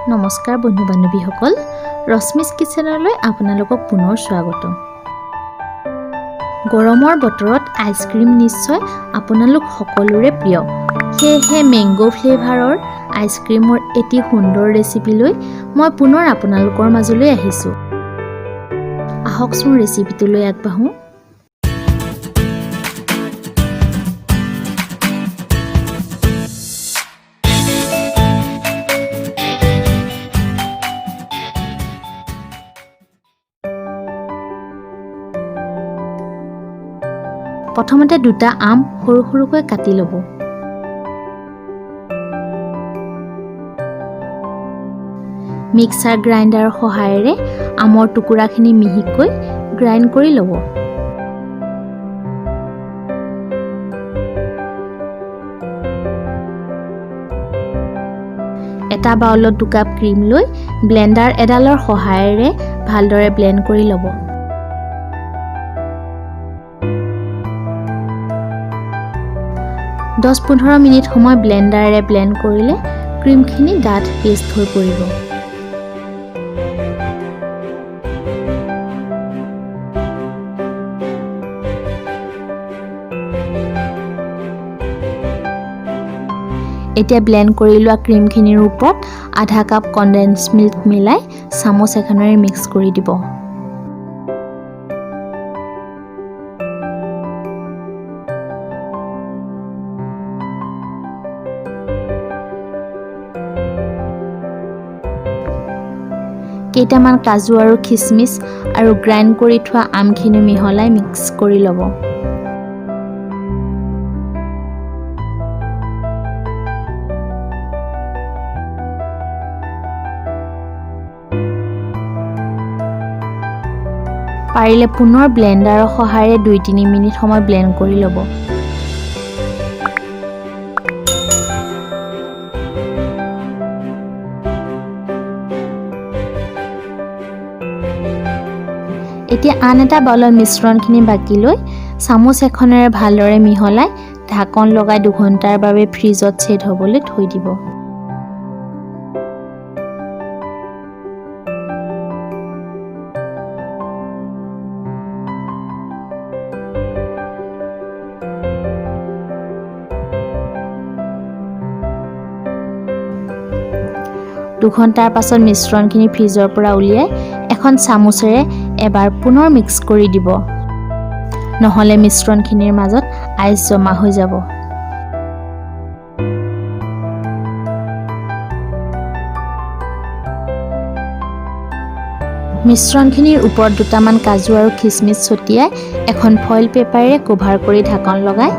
নমস্কাৰ বন্ধু বান্ধৱীসকল, ৰশ্মিছ কিচেনলৈ আপোনালোকক পুনৰ স্বাগতম। গৰমৰ বতৰত আইচক্ৰীম নিশ্চয় আপোনালোক সকলোৰে প্ৰিয়। সেয়েহে মেংগো ফ্লেভাৰৰ আইচক্ৰীমৰ এটি সুন্দৰ ৰেচিপি লৈ মই পুনৰ আপোনালোকৰ মাজলৈ আহিছোঁ। আহকচোন ৰেচিপিটোলৈ আগবাঢ়ো। প্ৰথমতে দুটা আম সৰু সৰুকৈ কাটি ল'ব। মিক্সাৰ গ্ৰাইণ্ডাৰৰ সহায়েৰে আমৰ টুকুৰাখিনি মিহিকৈ গ্ৰাইণ্ড কৰি ল'ব। এটা বাউলত 2 কাপ ক্ৰীম লৈ ব্লেণ্ডাৰ এডালৰ সহায়েৰে ভালদৰে ব্লেণ্ড কৰি ল'ব। দহ 15 মিনিট সময় ব্লেণ্ডাৰেৰে ব্লেণ্ড কৰিলে ক্ৰীমখিনি ডাঠ পেষ্ট হৈ পৰিব। এতিয়া ব্লেণ্ড কৰি লোৱা ক্ৰীমখিনিৰ ওপৰত আধা কাপ কনডেন্স মিল্ক মিলাই চামুচ এখনেৰে মিক্স কৰি দিব। কেইটামান কাজু আৰু খিচমিচ আৰু গ্ৰাইণ্ড কৰি থোৱা আমখিনি মিহলাই মিক্স কৰি ল'ব। পাৰিলে পুনৰ ব্লেণ্ডাৰৰ সহায়েৰে 2-3 মিনিট সময় ব্লেণ্ড কৰি ল'ব। এতিয়া আন এটা বাউলত মিশ্ৰণখিনি বাকি লৈ চামুচ এখনেৰে ভালদৰে মিহলাই ঢাকন লগাই 2 ঘণ্টাৰ বাবে ফ্ৰিজত ছেট হ'বলৈ থৈ দিব। দুঘণ্টাৰ পাছত মিশ্ৰণখিনি ফ্ৰিজৰ পৰা উলিয়াই এখন চামুচেৰে এবাৰ পুনৰ মিক্স কৰি দিব, নহ'লে মিশ্ৰণখিনিৰ মাজত আইচ জমা হৈ যাব। মিশ্ৰণখিনিৰ ওপৰত দুটামান কাজু আৰু খিচমিচ ছটিয়াই এখন ফইল পেপাৰেৰে কভাৰ কৰি ঢাকন লগাই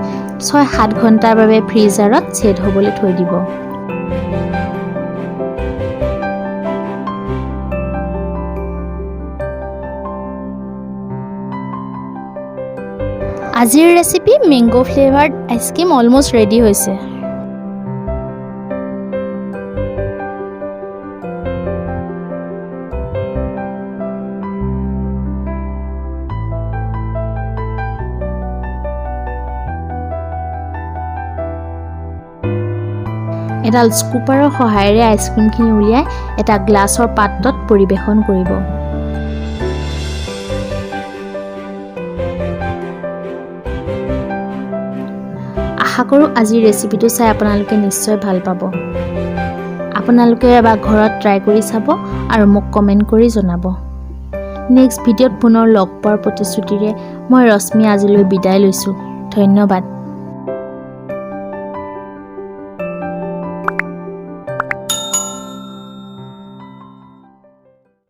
6-7 ঘণ্টাৰ বাবে ফ্ৰিজাৰত ছেট হ'বলৈ থৈ দিব। আজিৰ recipe mango flavoured ice cream almost ready হৈছে। এডাল স্কুপাৰৰ সহায়েৰে আইচক্ৰীমখিনি উলিয়াই এটা গ্লাছৰ পাত্ৰত পৰিৱেশন কৰিব। আশা কৰোঁ আজিৰ ৰেচিপিটো চাই আপোনালোকে নিশ্চয় ভাল পাব। আপোনালোকে এবাৰ ঘৰত ট্ৰাই কৰি চাব আৰু মোক কমেণ্ট কৰি জনাব। নেক্সট ভিডিঅ'ত পুনৰ লগ পোৱাৰ প্ৰতিশ্ৰুতিৰে মই ৰশ্মি আজিলৈ বিদায় লৈছোঁ। ধন্যবাদ।